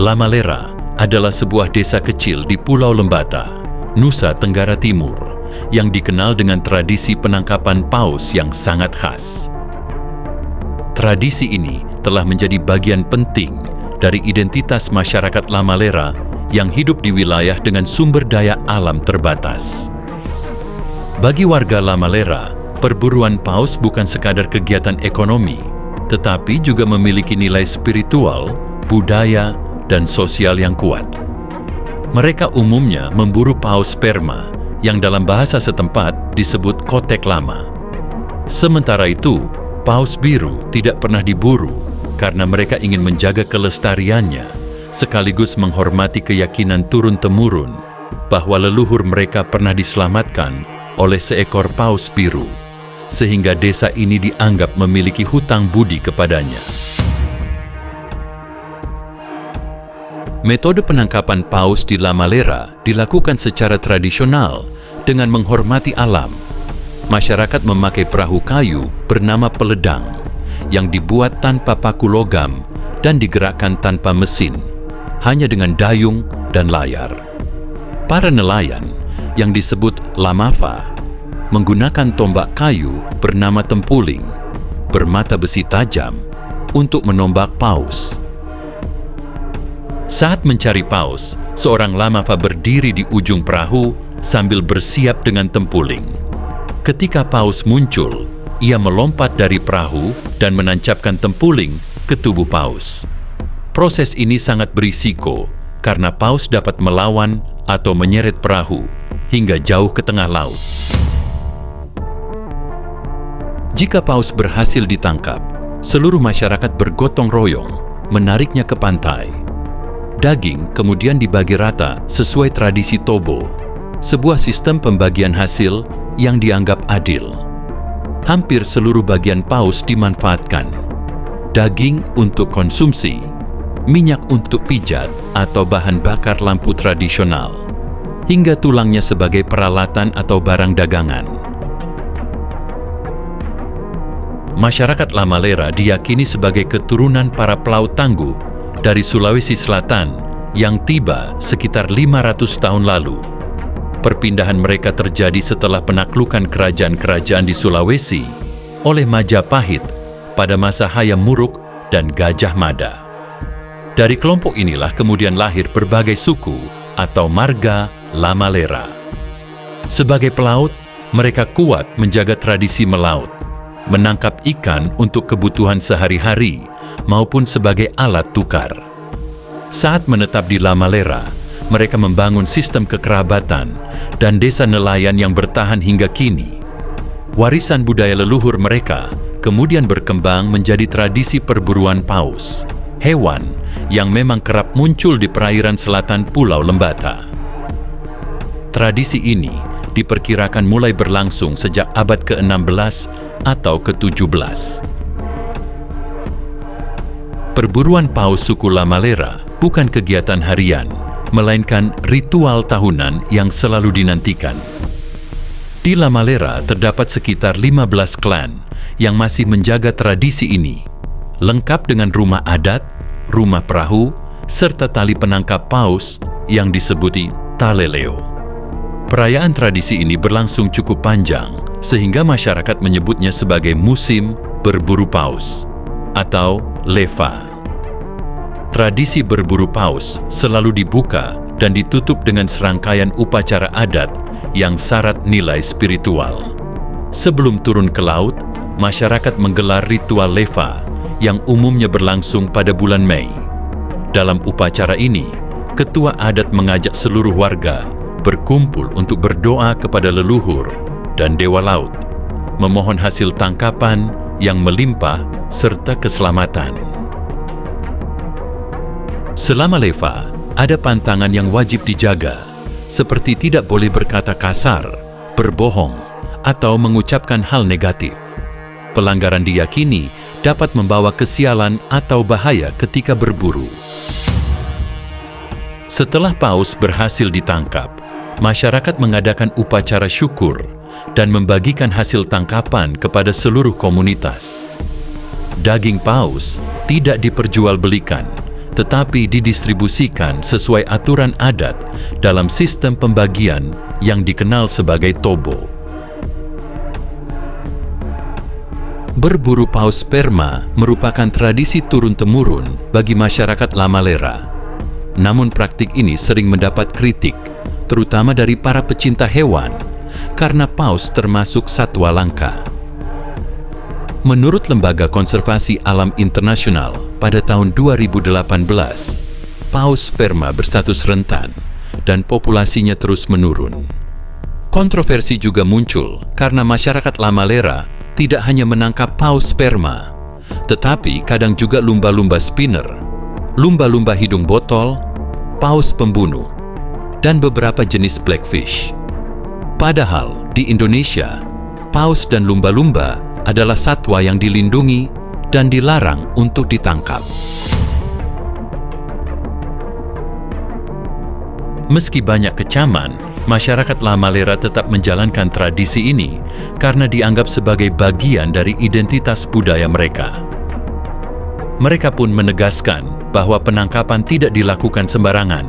Lamalera adalah sebuah desa kecil di Pulau Lembata, Nusa Tenggara Timur, yang dikenal dengan tradisi penangkapan paus yang sangat khas. Tradisi ini telah menjadi bagian penting dari identitas masyarakat Lamalera yang hidup di wilayah dengan sumber daya alam terbatas. Bagi warga Lamalera, perburuan paus bukan sekadar kegiatan ekonomi, tetapi juga memiliki nilai spiritual, budaya, dan sosial yang kuat. Mereka umumnya memburu paus sperma, yang dalam bahasa setempat disebut kotek lama. Sementara itu, paus biru tidak pernah diburu karena mereka ingin menjaga kelestariannya, sekaligus menghormati keyakinan turun-temurun bahwa leluhur mereka pernah diselamatkan oleh seekor paus biru, sehingga desa ini dianggap memiliki hutang budi kepadanya. Metode penangkapan paus di Lamalera dilakukan secara tradisional dengan menghormati alam. Masyarakat memakai perahu kayu bernama peledang yang dibuat tanpa paku logam dan digerakkan tanpa mesin, hanya dengan dayung dan layar. Para nelayan yang disebut lamafa menggunakan tombak kayu bernama tempuling bermata besi tajam untuk menombak paus. Saat mencari paus, seorang lamafa berdiri di ujung perahu sambil bersiap dengan tempuling. Ketika paus muncul, ia melompat dari perahu dan menancapkan tempuling ke tubuh paus. Proses ini sangat berisiko karena paus dapat melawan atau menyeret perahu hingga jauh ke tengah laut. Jika paus berhasil ditangkap, seluruh masyarakat bergotong royong menariknya ke pantai. Daging kemudian dibagi rata sesuai tradisi Tobo, sebuah sistem pembagian hasil yang dianggap adil. Hampir seluruh bagian paus dimanfaatkan. Daging untuk konsumsi, minyak untuk pijat atau bahan bakar lampu tradisional, hingga tulangnya sebagai peralatan atau barang dagangan. Masyarakat Lamalera diyakini sebagai keturunan para pelaut tangguh dari Sulawesi Selatan yang tiba sekitar 500 tahun lalu. Perpindahan mereka terjadi setelah penaklukan kerajaan-kerajaan di Sulawesi oleh Majapahit pada masa Hayam Wuruk dan Gajah Mada. Dari kelompok inilah kemudian lahir berbagai suku atau marga Lamalera. Sebagai pelaut, mereka kuat menjaga tradisi melaut, menangkap ikan untuk kebutuhan sehari-hari maupun sebagai alat tukar. Saat menetap di Lamalera, mereka membangun sistem kekerabatan dan desa nelayan yang bertahan hingga kini. Warisan budaya leluhur mereka kemudian berkembang menjadi tradisi perburuan paus, hewan yang memang kerap muncul di perairan selatan Pulau Lembata. Tradisi ini diperkirakan mulai berlangsung sejak abad ke-16 atau ke-17. Perburuan paus suku Lamalera bukan kegiatan harian, melainkan ritual tahunan yang selalu dinantikan. Di Lamalera terdapat sekitar 15 klan yang masih menjaga tradisi ini, lengkap dengan rumah adat, rumah perahu, serta tali penangkap paus yang disebuti taleleo. Perayaan tradisi ini berlangsung cukup panjang, sehingga masyarakat menyebutnya sebagai musim berburu paus atau leva. Tradisi berburu paus selalu dibuka dan ditutup dengan serangkaian upacara adat yang syarat nilai spiritual. Sebelum turun ke laut, masyarakat menggelar ritual leva yang umumnya berlangsung pada bulan Mei. Dalam upacara ini, ketua adat mengajak seluruh warga berkumpul untuk berdoa kepada leluhur dan dewa laut, memohon hasil tangkapan yang melimpah serta keselamatan. Selama leva, ada pantangan yang wajib dijaga, seperti tidak boleh berkata kasar, berbohong, atau mengucapkan hal negatif. Pelanggaran diyakini dapat membawa kesialan atau bahaya ketika berburu. Setelah paus berhasil ditangkap, masyarakat mengadakan upacara syukur dan membagikan hasil tangkapan kepada seluruh komunitas. Daging paus tidak diperjualbelikan, tetapi didistribusikan sesuai aturan adat dalam sistem pembagian yang dikenal sebagai tobo. Berburu paus sperma merupakan tradisi turun-temurun bagi masyarakat Lamalera. Namun praktik ini sering mendapat kritik, terutama dari para pecinta hewan, karena paus termasuk satwa langka. Menurut Lembaga Konservasi Alam Internasional, pada tahun 2018, paus sperma berstatus rentan dan populasinya terus menurun. Kontroversi juga muncul karena masyarakat Lamalera tidak hanya menangkap paus sperma, tetapi kadang juga lumba-lumba spinner, lumba-lumba hidung botol, paus pembunuh, dan beberapa jenis blackfish. Padahal di Indonesia, paus dan lumba-lumba adalah satwa yang dilindungi dan dilarang untuk ditangkap. Meski banyak kecaman, masyarakat Lamalera tetap menjalankan tradisi ini karena dianggap sebagai bagian dari identitas budaya mereka. Mereka pun menegaskan bahwa penangkapan tidak dilakukan sembarangan.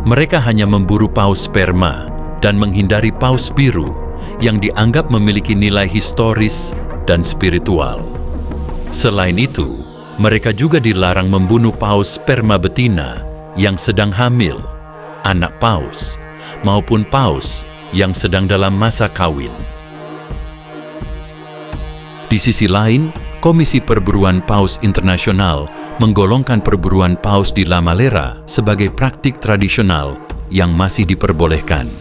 Mereka hanya memburu paus sperma dan menghindari paus biru yang dianggap memiliki nilai historis dan spiritual. Selain itu, mereka juga dilarang membunuh paus sperma betina yang sedang hamil, anak paus, maupun paus yang sedang dalam masa kawin. Di sisi lain, Komisi Perburuan Paus Internasional menggolongkan perburuan paus di Lamalera sebagai praktik tradisional yang masih diperbolehkan.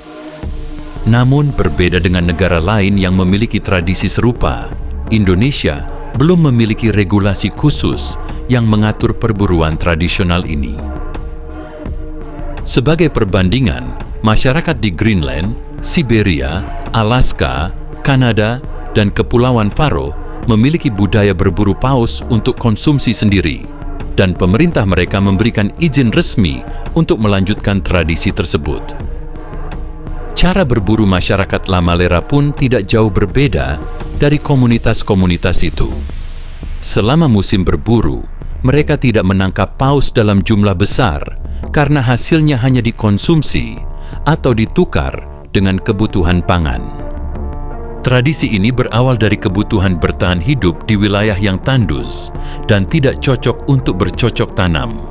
Namun, berbeda dengan negara lain yang memiliki tradisi serupa, Indonesia belum memiliki regulasi khusus yang mengatur perburuan tradisional ini. Sebagai perbandingan, masyarakat di Greenland, Siberia, Alaska, Kanada, dan Kepulauan Faroe memiliki budaya berburu paus untuk konsumsi sendiri, dan pemerintah mereka memberikan izin resmi untuk melanjutkan tradisi tersebut. Cara berburu masyarakat Lamalera pun tidak jauh berbeda dari komunitas-komunitas itu. Selama musim berburu, mereka tidak menangkap paus dalam jumlah besar karena hasilnya hanya dikonsumsi atau ditukar dengan kebutuhan pangan. Tradisi ini berawal dari kebutuhan bertahan hidup di wilayah yang tandus dan tidak cocok untuk bercocok tanam.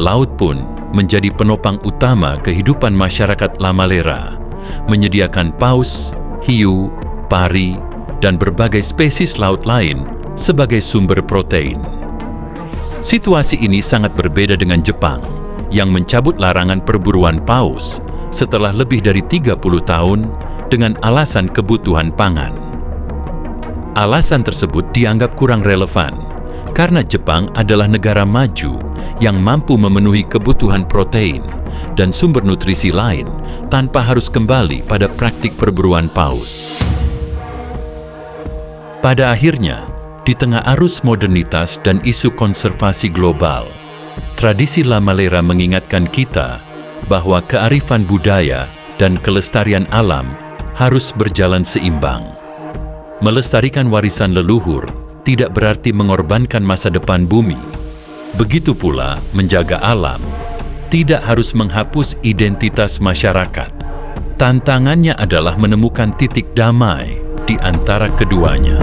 Laut pun menjadi penopang utama kehidupan masyarakat Lamalera, menyediakan paus, hiu, pari, dan berbagai spesies laut lain sebagai sumber protein. Situasi ini sangat berbeda dengan Jepang, yang mencabut larangan perburuan paus setelah lebih dari 30 tahun dengan alasan kebutuhan pangan. Alasan tersebut dianggap kurang relevan, karena Jepang adalah negara maju yang mampu memenuhi kebutuhan protein dan sumber nutrisi lain tanpa harus kembali pada praktik perburuan paus. Pada akhirnya, di tengah arus modernitas dan isu konservasi global, tradisi Lamalera mengingatkan kita bahwa kearifan budaya dan kelestarian alam harus berjalan seimbang. Melestarikan warisan leluhur tidak berarti mengorbankan masa depan bumi. Begitu pula menjaga alam tidak harus menghapus identitas masyarakat. Tantangannya adalah menemukan titik damai di antara keduanya.